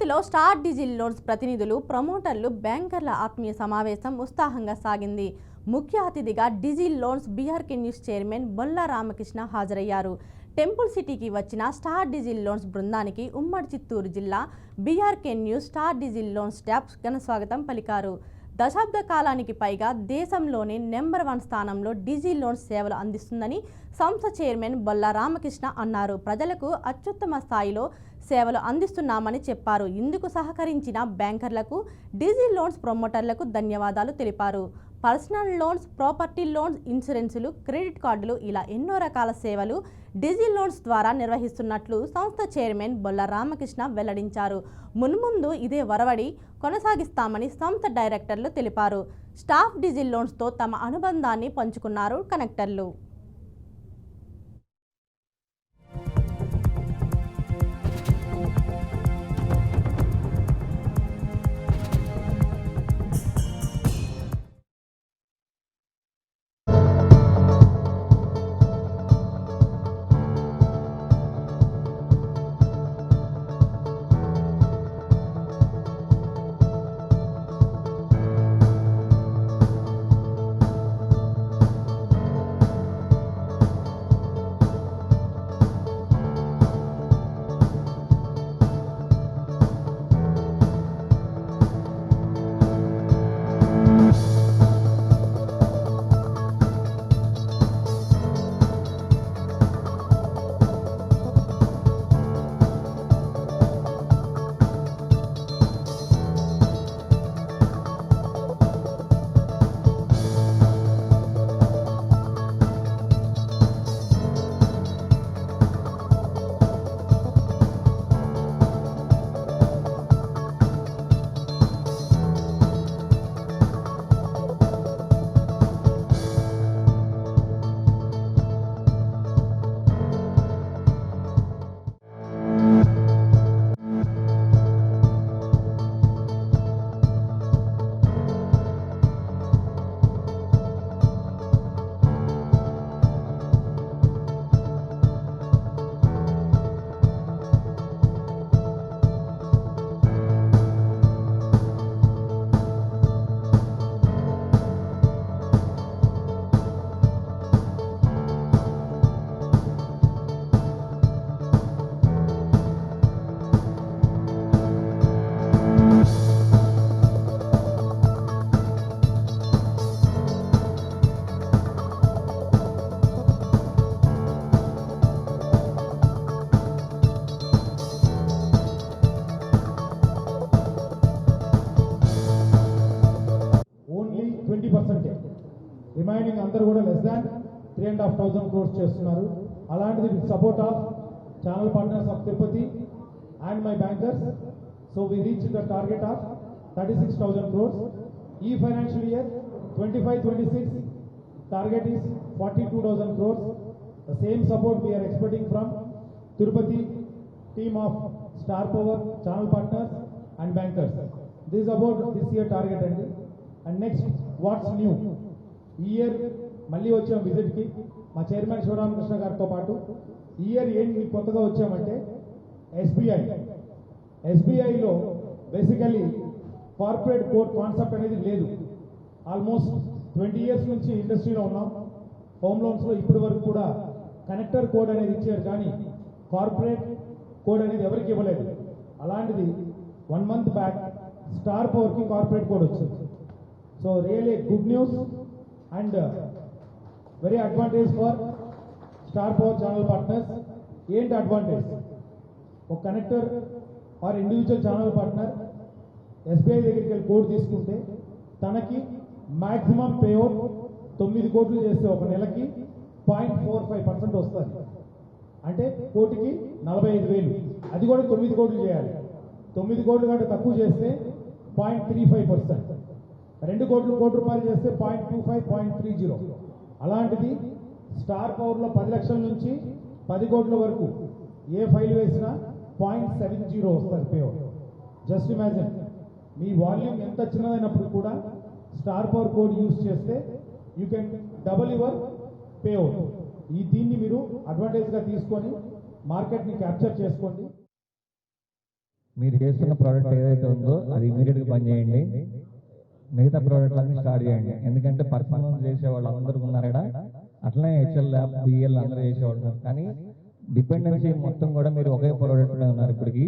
తిరుపతిలో star diesel loans ప్రతినిధులు, ప్రమోటర్లు, బ్యాంకర్ల ఆత్మీయ సమావేశం ఉత్సాహంగా సాగింది. ముఖ్య అతిథిగా diesel loans BRK news chairman Bolla Ramakrishna హాజరయ్యారు. టెంపుల్ సిటీకి వచ్చిన స్టార్ డిజిల్ లోన్స్ బృందానికి ఉమ్మడి చిత్తూరు జిల్లా BRK news star diesel loans staff ఘన స్వాగతం పలికారు. దశాబ్ద కాలానికి పైగా దేశంలోనే నెంబర్ 1 స్థానంలో డిజిల్ లోన్స్ సేవలు అందిస్తుందని సంస్థ చైర్మన్ బొల్లా రామకృష్ణ అన్నారు. ప్రజలకు అత్యుత్తమ స్థాయిలో సేవలు అందిస్తున్నామని చెప్పారు. ఇందుకు సహకరించిన బ్యాంకర్లకు, డిజిల్ లోన్స్ ప్రమోటర్లకు ధన్యవాదాలు తెలిపారు. పర్సనల్ లోన్స్, ప్రాపర్టీ లోన్స్, ఇన్సూరెన్సులు, క్రెడిట్ కార్డులు ఇలా ఎన్నో రకాల సేవలు డిజిల్ లోన్స్ ద్వారా నిర్వహిస్తున్నట్లు సంస్థ చైర్మన్ బొల్లా రామకృష్ణ వెల్లడించారు. మున్ముందు ఇదే వరవడి కొనసాగిస్తామని సంస్థ డైరెక్టర్లు తెలిపారు. స్టాఫ్ డిజిల్ లోన్స్తో తమ అనుబంధాన్ని పంచుకున్నారు కనెక్టర్లు. రిమైనింగ్ అందరూ కూడా లెస్ దాన్ 3,500 crores చేస్తున్నారు. అలాంటిది with support of channel partners of Tirupati and my bankers, so we reach the target of 36,000 crores. ఈ financial year 25-26 target is 42,000 crores. The same support we are expecting from Tirupati team of Star Power, channel partners and bankers. This is about this year target and next what's new. ఈ year మళ్ళీ వచ్చాం విజిట్కి మా chairman Sivaramakrishna గారితో పాటు. ఈ year ఏంటి కొత్తగా వచ్చామంటే ఎస్బీఐలో బేసికలీ కార్పొరేట్ కోడ్ కాన్సెప్ట్ అనేది లేదు. ఆల్మోస్ట్ 20 years నుంచి ఇండస్ట్రీలో ఉన్నాం. హోమ్ లోన్స్లో ఇప్పటి వరకు కూడా కనెక్టర్ కోడ్ అనేది ఇచ్చారు, కానీ కార్పొరేట్ కోడ్ అనేది ఎవరికి ఇవ్వలేదు. అలాంటిది 1 month బ్యాక్ స్టార్ పవర్కి కార్పొరేట్ కోడ్ వచ్చింది. So really good news and very advantage for star power channel partners. ఏంటి అడ్వాంటేజ్? ఒక connector or individual channel partner SBI దగ్గరికి వెళ్ళి కోడ్ తీసుకుంటే తనకి మ్యాక్సిమం పేఅవుట్ 9 కోట్లు చేస్తే ఒక నెలకి 0.45% వస్తుంది. అంటే కోటికి 45,000. అది కూడా 9 కోట్లు చేయాలి. 9 కోట్లు కంటే తక్కువ చేస్తే 0.35%. 2 కోటి రూపాయలు చేస్తే 0.25, 0.30. అలాంటిది స్టార్ పవర్లో 10 లక్షల నుంచి 10 కోట్ల వరకు ఏ ఫైల్ వేసినా 0.70 వస్తుంది పేఅవుట్. జస్ట్ ఇమాజిన్, మీ వాల్యూమ్ ఎంత చిన్నదైనప్పుడు కూడా స్టార్ పవర్ కోడ్ యూజ్ చేస్తే you can double your payout. దీన్ని మీరు అడ్వాంటేజ్గా తీసుకొని మార్కెట్ని క్యాప్చర్ చేసుకోండి. మీరు చేస్తున్న ప్రోడక్ట్ ఏదైతే ఉందో అది ఇమీడియట్గా బంద్ చేయండి, మిగతా ప్రోడక్ట్లన్నీ స్టార్ట్ చేయండి. ఎందుకంటే పర్ఫార్మెన్స్ చేసేవాళ్ళు అందరూ ఉన్నారు ఇక్కడ, అట్లనే హెచ్ఎల్ ల్యాబ్ బిఎల్ అందరూ చేసేవాళ్ళు ఉన్నారు. కానీ డిపెండెన్సీ మొత్తం కూడా మీరు ఒకే ప్రోడక్ట్ మీద ఉన్నారు. ఇప్పటికి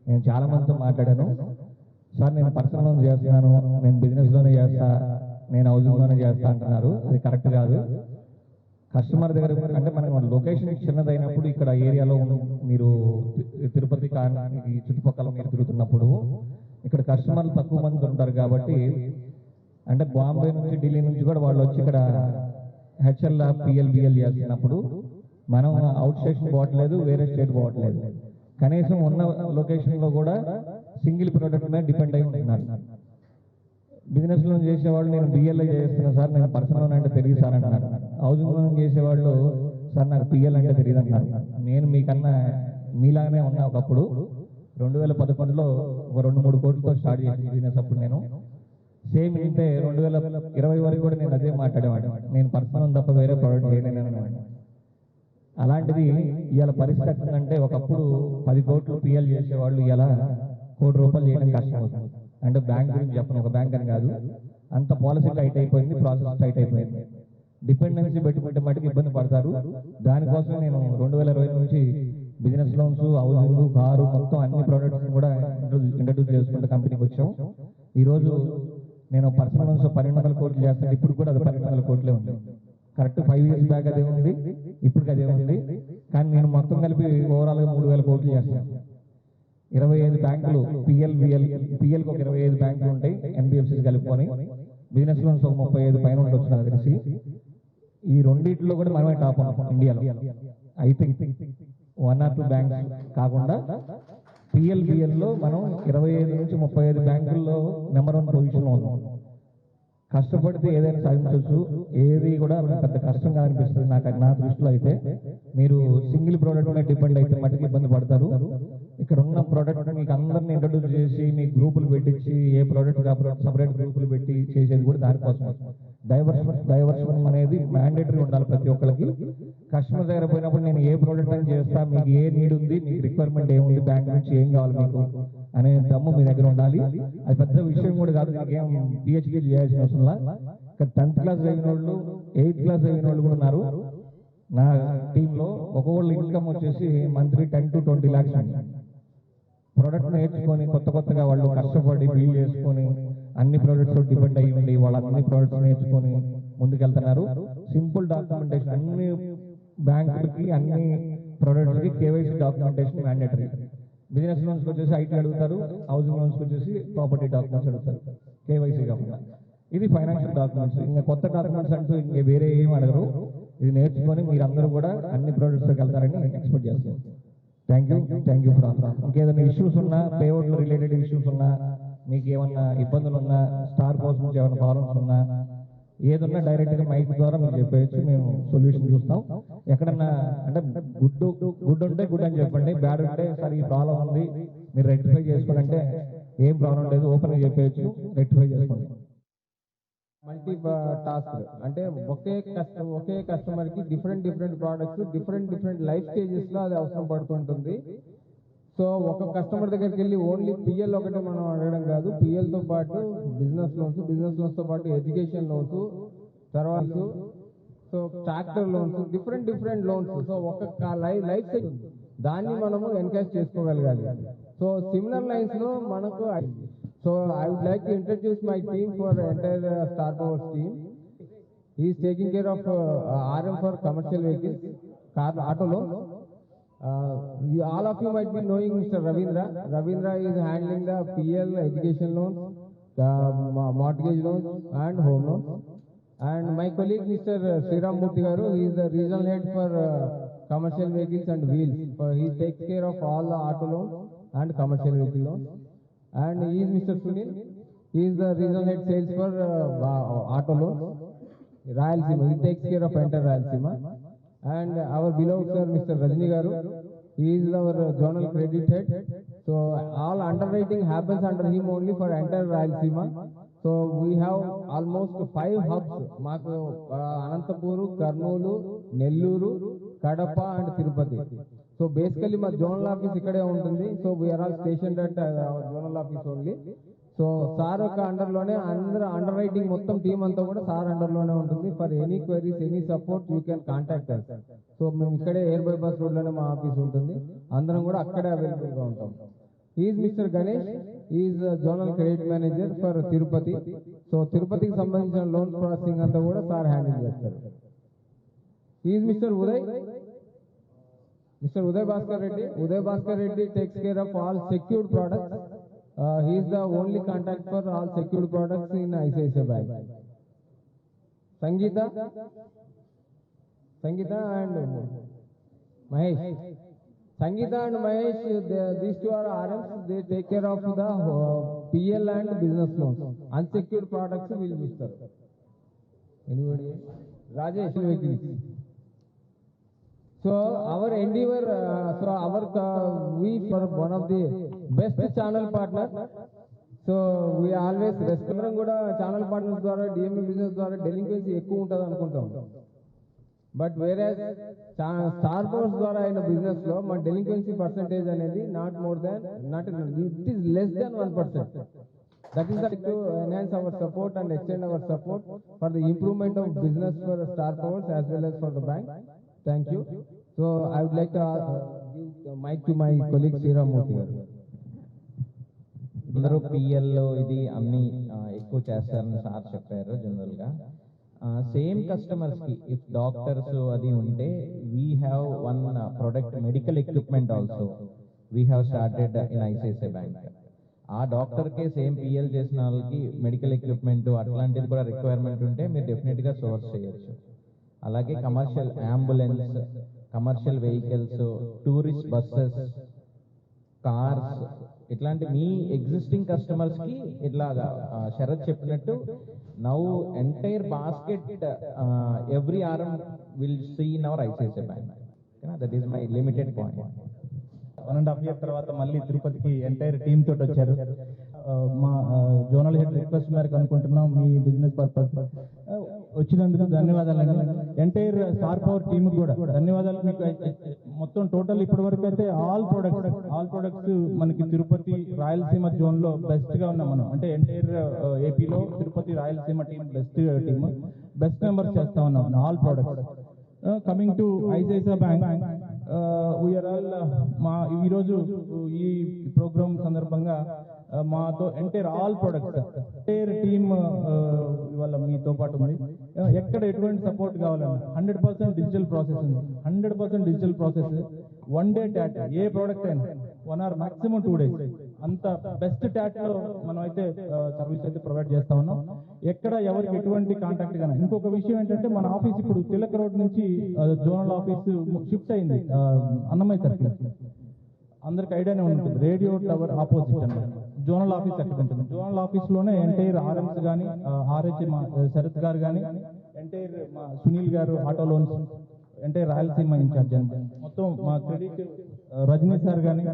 నేను చాలా మందితో మాట్లాడాను, సార్ నేను పర్సనల్ లోన్ చేస్తున్నాను, నేను బిజినెస్లోనే చేస్తా, నేను హౌసింగ్లోనే చేస్తా అంటున్నారు. అది కరెక్ట్ కాదు. కస్టమర్ దగ్గర అంటే మనకి లొకేషన్ చిన్నదైనప్పుడు ఇక్కడ ఏరియాలో మీరు తిరుపతి ఈ చుట్టుపక్కల మీరు తిరుగుతున్నప్పుడు ఇక్కడ కస్టమర్లు తక్కువ మంది ఉంటారు కాబట్టి, అంటే బాంబే నుంచి ఢిల్లీ నుంచి కూడా వాళ్ళు వచ్చి ఇక్కడ హెచ్ఎల్ పిఎల్బిఎల్ చేస్తున్నప్పుడు మనం అవుట్ స్టేషన్ పోవట్లేదు, వేరే స్టేట్ పోవట్లేదు. కనీసం ఉన్న లొకేషన్లో కూడా సింగిల్ ప్రోడక్ట్ మీద డిపెండ్ అయి ఉంటున్నారు. బిజినెస్ లోన్ చేసేవాళ్ళు నేను బిఎల్ఐ చేస్తున్నా సార్, నేను పర్సనల్ లోన్ అంటే తెలియదు సార్ అంటున్నారు. హౌసింగ్ లోన్ చేసేవాళ్ళు సార్ నాకు పిఎల్ అంటే తెలియదు అంటున్నారు. నేను మీకన్నా మీలాగానే ఉన్నా. ఒకప్పుడు 2011లో ఒక 2-3 కోట్లతో స్టార్ట్ చేసిన బిజినెస్ అప్పుడు నేను సేమ్ ఇంతే 2020 వరకు కూడా నేను అదే మాట్లాడేవాడు, నేను పర్సనల్ తప్ప వేరే ప్రోడక్ట్ చేయలేను. అలాంటిది ఇవాళ పరిస్థితి ఎట్లంటే ఒకప్పుడు 10 కోట్లు పిఎల్ చేసేవాళ్ళు ఇలా ₹1 కోటి చేయడం కష్టం అవుతుంది. అంటే బ్యాంక్ గురించి చెప్పను, ఒక బ్యాంక్ అని కాదు, అంత పాలసీ టైట్ అయిపోయింది, ప్రాసెస్ టైట్ అయిపోయింది. డిపెండెన్సీ పెట్టుకుంటే మటుకు ఇబ్బంది పడతారు. దానికోసం నేను 2020 నుంచి బిజినెస్ లోన్స్, హౌసింగ్, కారు మొత్తం అన్ని ప్రోడక్ట్స్ కూడా ఇంట్రడ్యూస్ చేసుకుంటే కంపెనీకి వచ్చాం. ఈరోజు నేను పర్సనల్ లోన్స్ 1200 కోట్లు చేస్తాను, ఇప్పుడు కూడా అది 1200 కోట్లే ఉంది. కరెక్ట్ 5 years బ్యాక్ అదే ఉంది, ఇప్పుడు అదే ఉంది. కానీ నేను మొత్తం కలిపి ఓవరాల్గా 3000 కోట్లు చేస్తాను. 25 బ్యాంకులు పిఎల్కి ఒక 25 బ్యాంకులు ఉంటాయి, ఎన్బిఎఫ్సిస్ కలుపుకొని. బిజినెస్ లోన్స్ ఒక 35 పైన ఉండొచ్చు నాకు తెలిసి. ఈ రెండింటిలో కూడా మనమే టాప్ ఉన్నాం ఇండియాలో. ఐ థింక్ 1 or 2 బ్యాంక్స్ కాకుండా పిఎల్బిఎల్లో మనం 25 నుంచి 35 బ్యాంకుల్లో నెంబర్ 1 పొజిషన్లో ఉన్నాం. కష్టపడితే ఏదైనా సాధించవచ్చు, ఏది కూడా పెద్ద కష్టంగా అనిపిస్తుంది నా దృష్టిలో. అయితే మీరు సింగిల్ ప్రోడక్ట్ మీద డిపెండ్ అయితే మటుకు ఇబ్బంది పడతారు. ఇక్కడ ఉన్న ప్రోడక్ట్ మీకు అందరినీ ఇంట్రడ్యూస్ చేసి మీ గ్రూపులు పెట్టించి ఏ ప్రోడక్ట్ సపరేట్ గ్రూపులు పెట్టి చేసేది కూడా దానికోసం. డైవర్షన్ అనేది మ్యాండేటరీ ఉండాలి ప్రతి ఒక్కరికి. కస్టమర్ దగ్గర పోయినప్పుడు నేను ఏ ప్రోడక్ట్ అని చేస్తా, మీకు ఏ నీడ్ ఉంది, మీకు రిక్వైర్మెంట్ ఏముంది, బ్యాంక్ నుంచి ఏం కావాలి మీకు అనే దమ్ము మీ దగ్గర ఉండాలి. అది పెద్ద విషయం కూడా కాదు, మీకేం పిహెచ్డీ చేయాల్సిన అవసరంలా. ఇక్కడ 10th క్లాస్ చదివిన వాళ్ళు, 8th క్లాస్ చదివిన వాళ్ళు కూడా ఉన్నారు నా టీంలో. ఒక్కొక్కళ్ళు ఇన్కమ్ వచ్చేసి మంత్లీ 10 to 20 lakhs. ప్రోడక్ట్ నేర్చుకొని కొత్తగా వాళ్ళు కష్టపడి బిల్డ్ చేసుకొని అన్ని ప్రోడక్ట్స్ డిపెండ్ అయ్యి ఉండి వాళ్ళు అన్ని ప్రోడక్ట్స్ నేర్చుకొని ముందుకెళ్తున్నారు. సింపుల్ డాక్యుమెంటేషన్ అన్ని బ్యాంకులకి, అన్ని ప్రోడక్ట్లకి కేవైసీ డాక్యుమెంటేషన్ మ్యాండేటరీ. బిజినెస్ లోన్స్కి వచ్చేసి ఐటీ అడుగుతారు, హౌసింగ్ లోన్స్కి వచ్చేసి ప్రాపర్టీ డాక్యుమెంట్స్ అడుగుతారు కేవైసీ కాకుండా. ఇది ఫైనాన్షియల్ డాక్యుమెంట్స్. ఇంకా కొత్త డాక్యుమెంట్స్ అంటూ ఇంకా వేరే ఏం అడగరు. ఇది నేర్చుకొని మీరందరూ కూడా అన్ని ప్రోడక్ట్స్కి వెళ్తారని నేను ఎక్స్పెక్ట్ చేస్తాను. Thank you for answer. ఇంకేదైనా ఇష్యూస్ ఉన్నా, పేఅవుట్ రిలేటెడ్ ఇష్యూస్ ఉన్నా, మీకు ఏమన్నా ఇబ్బందులు ఉన్నా, స్టార్ కోసం ఏమైనా ప్రాబ్లమ్స్ ఉన్నా, ఏదన్నా డైరెక్ట్గా మైక్ ద్వారా మీరు చెప్పేసి మేము సొల్యూషన్ చూస్తాం. ఎక్కడన్నా అంటే గుడ్ ఉంటే గుడ్ అని చెప్పండి, బ్యాడ్ ఉంటే సార్ ఈ ప్రాబ్లం ఉంది మీరు రెక్టిఫై చేసుకోండి అంటే ఏం ప్రాబ్లం లేదు, ఓపెన్గా చెప్పేయచ్చు, రెక్టిఫై చేసుకోండి. మల్టీ టాస్క్ అంటే ఒకే కస్టమర్ కి different products different life stages లో అది అవసరం పడుతుంటుంది. సో ఒక కస్టమర్ దగ్గరికి వెళ్ళి ఓన్లీ పిఎల్ ఒకటే మనం అడగడం కాదు, పిఎల్ తో పాటు బిజినెస్ లోన్స్ తో పాటు ఎడ్యుకేషన్ లోన్స్, తర్వాత so tractor loans, different loans. So ఒక లైఫ్ స్టేజ్ దాన్ని మనము ఎన్కాష్ చేసుకోగలగాలి. సో సిమిలర్ లైన్స్ లో మనకు So I would like to introduce my team for entire Star Powers team. He is taking care of RM for commercial vehicles, car, auto loans. All of you might be knowing Mr. Ravindra. Ravindra is handling the PL, education loans, mortgage loans and home loans. And my colleague Mr. Sriram Murthy garu, he is the regional head for commercial vehicles and wheels. He takes care of all the auto loans and commercial vehicle loans. And he is Mr. Sunil. He is the regional head sales for auto loans, Rayalaseema. He takes care of entire Rayalaseema. And our beloved sir, Mr. Rajni garu, he is our zonal credit head. So all underwriting happens under him only for entire Rayalaseema. So we have almost 5 hubs. Anantapuru, Karnoolu, Nelluru, Kadapa and Tirupati. So basically మా zonal office ఇక్కడే ఉంటుంది. So we are all station at zonal office only. So sir యొక్క అండర్లోనే అందరూ under writing మొత్తం team అంతా కూడా sir అండర్లోనే ఉంటుంది. For any queries any support you can contact us. So మేము ఇక్కడే ఎయిర్ బైపాస్ రోడ్లోనే మా ఆఫీస్ ఉంటుంది. అందరం కూడా అక్కడే అవైలబుల్గా ఉంటాం. Is mister Ganesh, is zonal credit manager for Tirupati. So తిరుపతికి సంబంధించిన లోన్ ప్రాసెసింగ్ అంతా కూడా సార్ హ్యాండిల్ చేస్తారు. Is mister Uday, Mr. Uday Bhaskar Reddy. Uday Bhaskar Reddy takes care of all secured products. He is the only contact for all secured products in ICICI Bank. Sangeeta and Mahesh. Sangeeta and Mahesh, these two are RMs. They take care of the PL and business loans. Unsecured products will be sir. Anybody? Rajesh Vekili. So our endeavor, we for one of the best channel partner. So we always respond కూడా channel partners ద్వారా DMA business ద్వారా delinquency ఎక్కువ ఉంటుంది అనుకుంటాం. But వేరే star powers ద్వారా అయిన business లో మన డెలింక్వెన్సీ పర్సెంటేజ్ అనేది it is less than 1%. That is to enhance our support and extend our support for the improvement of business for Star Powers as well as for the bank. Thank you. So I would like to give the mic to my colleague Sira Murthy garu. అందరూ పిఎల్లో ఇది అన్ని ఎక్కువ చేస్తారని sir చెప్పారు. జనరల్గా same కస్టమర్స్కి if doctors అది ఉంటే we have one product medical equipment also we have started in ICICI bank. ఆ డాక్టర్కే సేమ్ పిఎల్ చేసిన వాళ్ళకి మెడికల్ ఎక్విప్మెంట్ అట్లాంటిది కూడా రిక్వైర్మెంట్ ఉంటే మీరు డెఫినెట్గా సోర్స్ చేయొచ్చు. అలాగే commercial ambulance, commercial vehicles, tourist buses, cars, ఇట్లాంటి మీ ఎగ్జిస్టింగ్ కస్టమర్స్కి ఇట్లాగా శరత్ చెప్పినట్టు now entire basket every RM will see in our ICICI bank. That is my limited point. 1.5 years తర్వాత మళ్ళీ తిరుపతికి ఎంటైర్ టీమ్ తోటి వచ్చారు. మా జోనల్ హెడ్ రిక్వెస్ట్ మేరకు అనుకుంటున్నాం మీ బిజినెస్ పర్పస్ వచ్చినందుకు ధన్యవాదాలండి. ఎంటైర్ స్టార్ పవర్ టీమ్ కూడా ధన్యవాదాలు. మీకు మొత్తం టోటల్ ఇప్పటి వరకు అయితే ఆల్ ప్రొడక్ట్స్ మనకి తిరుపతి రాయలసీమ జోన్ లో బెస్ట్ గా ఉన్నాం మనం. అంటే ఎంటైర్ ఏపీలో Tirupati Rayalaseema team best members చేస్తా ఉన్నాం all products. Coming to ICICI bank, we are all ఈరోజు ఈ ప్రోగ్రామ్ సందర్భంగా మాతో entire all products entire team ఇవాళ మీతో పాటు ఉంది. ఎక్కడ ఎటువంటి సపోర్ట్ కావాలన్నా 100% డిజిటల్ ప్రాసెస్ ఉంది. 100% డిజిటల్ ప్రాసెస్. 1 day ట్యాట్ ఏ ప్రోడక్ట్ అయినా 1 hour మాక్సిమం 2 days అంత బెస్ట్ ట్యాట్ లో మనం అయితే సర్వీస్ అయితే ప్రొవైడ్ చేస్తా ఉన్నాం. ఎక్కడ ఎవరికి ఎటువంటి కాంటాక్ట్ గానే. ఇంకొక విషయం ఏంటంటే మన ఆఫీస్ ఇప్పుడు తిలక్ రోడ్ నుంచి జోనల్ ఆఫీస్ షిఫ్ట్ అయింది అన్నమయ్య సర్కిల్. అందరికి ఐడియానే ఉంటుంది. రేడియో టవర్ ఆపోజిట్ అన్నమాట జోనల్ ఆఫీస్ ఎక్కడ ఉంటుంది. జోనల్ ఆఫీస్ లోనే ఎంటైర్ ఆర్ఎంస్ కానీ ఆర్హెచ్ మా శరత్ గారు కానీ ఎంటైర్ మా Sunil garu auto loans entire Rayalaseema incharge అని మొత్తం మా క్రెడిట్ రజనీ సార్ కానీ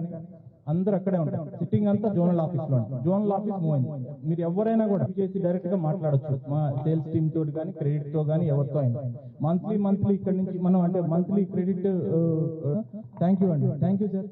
అందరూ అక్కడే ఉంటారు. సిట్టింగ్ అంతా జోనల్ ఆఫీస్ లో ఉంటుంది. జోనల్ ఆఫీస్ మూవ్ అయింది. మీరు ఎవరైనా కూడా చేసి డైరెక్ట్ గా మాట్లాడచ్చు మా సేల్స్ టీమ్ తోటి కానీ క్రెడిట్ తో కానీ ఎవరితో అయినా. మంత్లీ ఇక్కడ నుంచి మనం అంటే మంత్లీ క్రెడిట్. థ్యాంక్ యూ అండి. Thank you sir.